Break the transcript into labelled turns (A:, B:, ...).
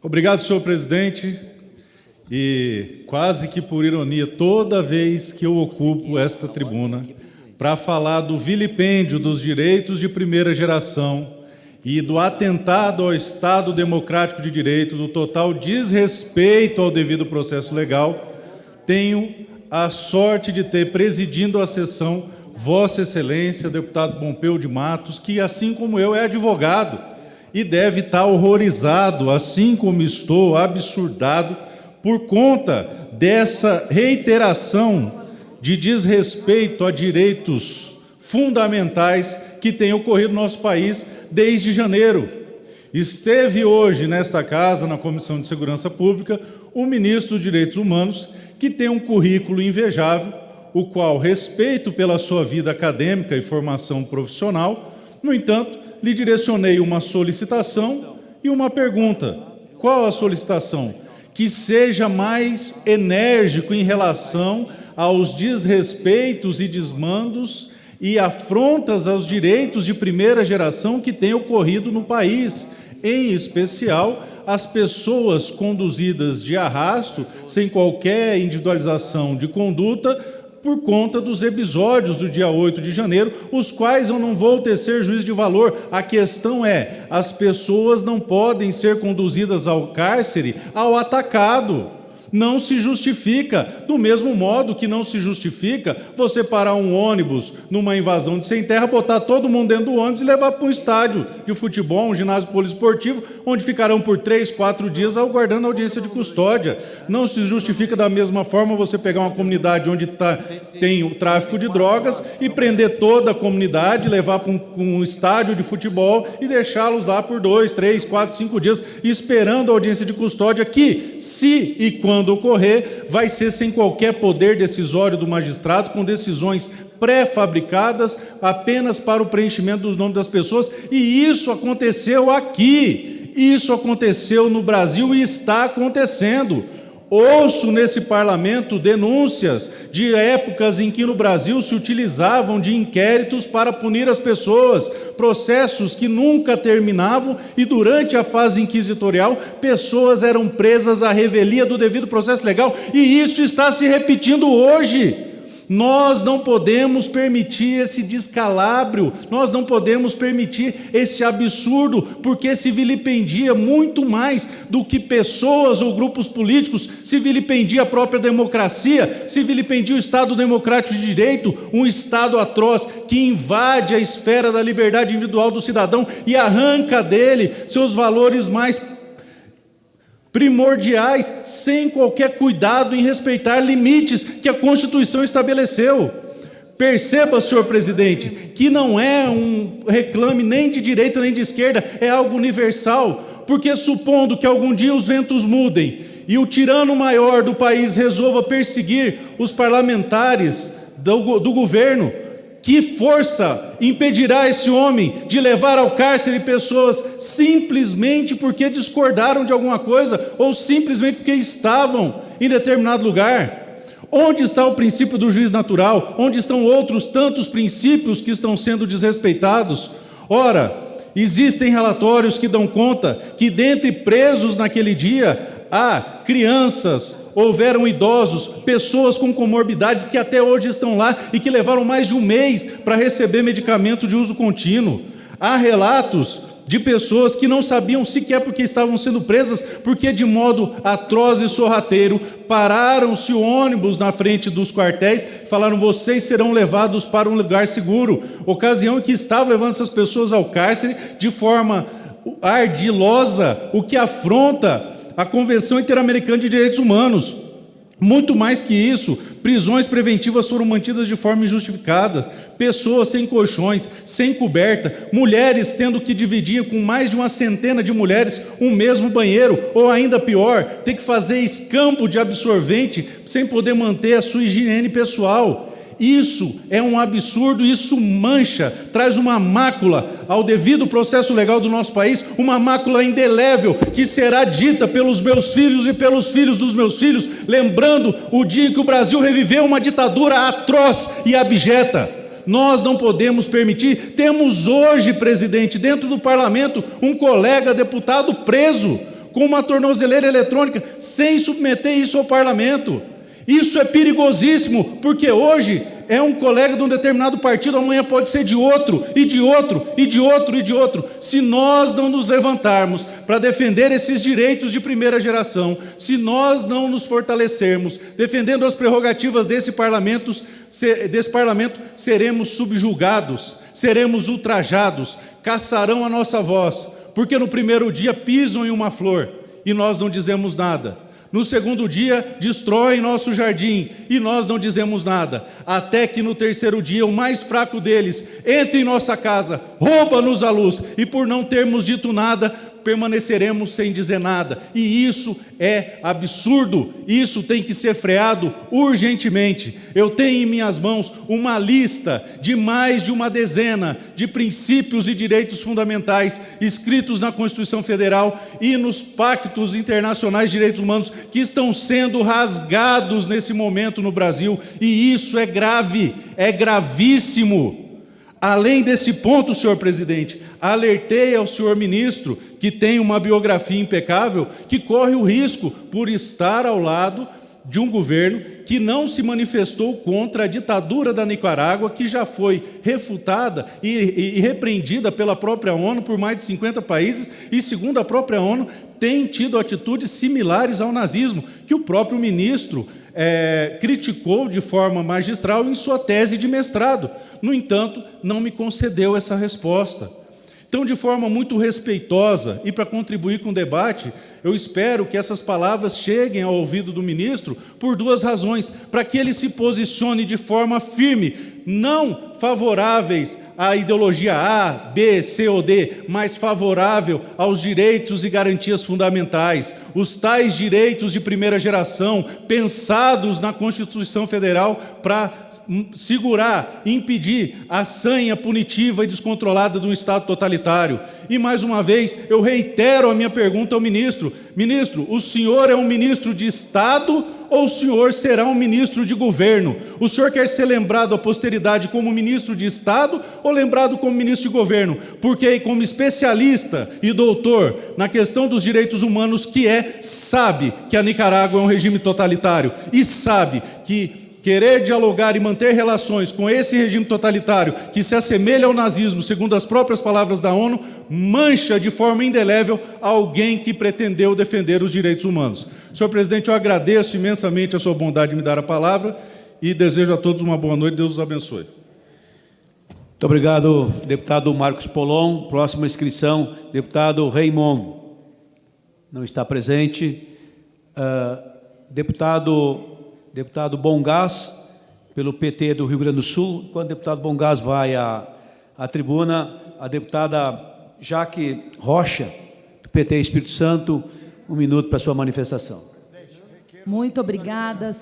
A: Obrigado, senhor presidente. E quase que por ironia, toda vez que eu ocupo esta tribuna para falar do vilipêndio dos direitos de primeira geração e do atentado ao Estado Democrático de Direito, do total desrespeito ao devido processo legal, tenho a sorte de ter presidindo a sessão Vossa Excelência, deputado Pompeu de Matos, que, assim como eu, é advogado e deve estar horrorizado, assim como estou, absurdado, por conta dessa reiteração de desrespeito a direitos fundamentais que tem ocorrido no nosso país desde janeiro. Esteve hoje nesta casa, na Comissão de Segurança Pública, o ministro dos Direitos Humanos, que tem um currículo invejável, o qual respeito pela sua vida acadêmica e formação profissional. No entanto, lhe direcionei uma solicitação e uma pergunta. Qual a solicitação? Que seja mais enérgico em relação aos desrespeitos e desmandos e afrontas aos direitos de primeira geração que têm ocorrido no país, em especial as pessoas conduzidas de arrasto, sem qualquer individualização de conduta, por conta dos episódios do dia 8 de janeiro, os quais eu não vou tecer juízo de valor. A questão é, as pessoas não podem ser conduzidas ao cárcere ao atacado. Não se justifica, do mesmo modo que não se justifica você parar um ônibus numa invasão de sem terra, botar todo mundo dentro do ônibus e levar para um estádio de futebol, um ginásio poliesportivo, onde ficarão por 3, 4 dias aguardando audiência de custódia. Não se justifica da mesma forma você pegar uma comunidade onde tem o tráfico de drogas e prender toda a comunidade, levar para um estádio de futebol e deixá-los lá por 2, 3, 4, 5 dias, esperando a audiência de custódia que, se e quando ocorrer, vai ser sem qualquer poder decisório do magistrado, com decisões pré-fabricadas apenas para o preenchimento dos nomes das pessoas, e isso aconteceu aqui, isso aconteceu no Brasil e está acontecendo. Ouço nesse parlamento denúncias de épocas em que no Brasil se utilizavam de inquéritos para punir as pessoas, processos que nunca terminavam e durante a fase inquisitorial pessoas eram presas à revelia do devido processo legal e isso está se repetindo hoje. Nós não podemos permitir esse descalabro, nós não podemos permitir esse absurdo, porque se vilipendia muito mais do que pessoas ou grupos políticos, se vilipendia a própria democracia, se vilipendia o Estado Democrático de Direito, um Estado atroz que invade a esfera da liberdade individual do cidadão e arranca dele seus valores mais primordiais, sem qualquer cuidado em respeitar limites que a Constituição estabeleceu. Perceba, senhor presidente, que não é um reclame nem de direita nem de esquerda, é algo universal, porque supondo que algum dia os ventos mudem e o tirano maior do país resolva perseguir os parlamentares do governo, que força impedirá esse homem de levar ao cárcere pessoas simplesmente porque discordaram de alguma coisa ou simplesmente porque estavam em determinado lugar? Onde está o princípio do juiz natural? Onde estão outros tantos princípios que estão sendo desrespeitados? Ora, existem relatórios que dão conta que dentre presos naquele dia há crianças, houveram idosos, pessoas com comorbidades que até hoje estão lá e que levaram mais de um mês para receber medicamento de uso contínuo. Há relatos de pessoas que não sabiam sequer porque estavam sendo presas, porque de modo atroz e sorrateiro pararam-se o ônibus na frente dos quartéis, falaram: vocês serão levados para um lugar seguro. Ocasião em que estavam levando essas pessoas ao cárcere de forma ardilosa, o que afronta a Convenção Interamericana de Direitos Humanos. Muito mais que isso, prisões preventivas foram mantidas de forma injustificada, pessoas sem colchões, sem coberta, mulheres tendo que dividir com mais de uma centena de mulheres um mesmo banheiro, ou ainda pior, ter que fazer escampo de absorvente sem poder manter a sua higiene pessoal. Isso é um absurdo, isso mancha, traz uma mácula ao devido processo legal do nosso país, uma mácula indelével que será dita pelos meus filhos e pelos filhos dos meus filhos, lembrando o dia que o Brasil reviveu uma ditadura atroz e abjeta. Nós não podemos permitir. Temos hoje, presidente, dentro do parlamento, um colega deputado preso com uma tornozeleira eletrônica, sem submeter isso ao parlamento. Isso é perigosíssimo, porque hoje é um colega de um determinado partido, amanhã pode ser de outro, e de outro, e de outro, e de outro. Se nós não nos levantarmos para defender esses direitos de primeira geração, se nós não nos fortalecermos, defendendo as prerrogativas desse parlamento, seremos subjugados, seremos ultrajados, caçarão a nossa voz, porque no primeiro dia pisam em uma flor, e nós não dizemos nada. No segundo dia, destroem nosso jardim, e nós não dizemos nada, até que no terceiro dia, o mais fraco deles entre em nossa casa, rouba-nos a luz, e por não termos dito nada, permaneceremos sem dizer nada. E isso é absurdo, isso tem que ser freado urgentemente. Eu tenho em minhas mãos uma lista de mais de uma dezena de princípios e direitos fundamentais escritos na Constituição Federal e nos pactos internacionais de direitos humanos que estão sendo rasgados nesse momento no Brasil, e isso é grave, é gravíssimo. Além desse ponto, senhor presidente, alertei ao senhor ministro, que tem uma biografia impecável, que corre o risco, por estar ao lado de um governo que não se manifestou contra a ditadura da Nicarágua, que já foi refutada e repreendida pela própria ONU por mais de 50 países, e, segundo a própria ONU, tem tido atitudes similares ao nazismo, que o próprio ministro criticou de forma magistral em sua tese de mestrado. No entanto, não me concedeu essa resposta. Então, de forma muito respeitosa e para contribuir com o debate, eu espero que essas palavras cheguem ao ouvido do ministro por duas razões: para que ele se posicione de forma firme, não favoráveis à ideologia A, B, C ou D, mas favorável aos direitos e garantias fundamentais, os tais direitos de primeira geração, pensados na Constituição Federal para segurar, impedir a sanha punitiva e descontrolada de um Estado totalitário. E, mais uma vez, eu reitero a minha pergunta ao ministro: ministro, o senhor é um ministro de Estado ou o senhor será um ministro de governo? O senhor quer ser lembrado à posteridade como ministro de Estado ou lembrado como ministro de governo? Porque, como especialista e doutor na questão dos direitos humanos que sabe que a Nicarágua é um regime totalitário e sabe que querer dialogar e manter relações com esse regime totalitário que se assemelha ao nazismo, segundo as próprias palavras da ONU, mancha de forma indelével alguém que pretendeu defender os direitos humanos. Senhor presidente, eu agradeço imensamente a sua bondade de me dar a palavra e desejo a todos uma boa noite. Deus os abençoe.
B: Muito obrigado, deputado Marcos Polon. Próxima inscrição, deputado Raymond. Não está presente. Deputado Bongás, pelo PT do Rio Grande do Sul. Quando o deputado Bongás vai à tribuna, a deputada Jaque Rocha, do PT Espírito Santo, 1 minuto para sua manifestação.
C: Muito obrigada.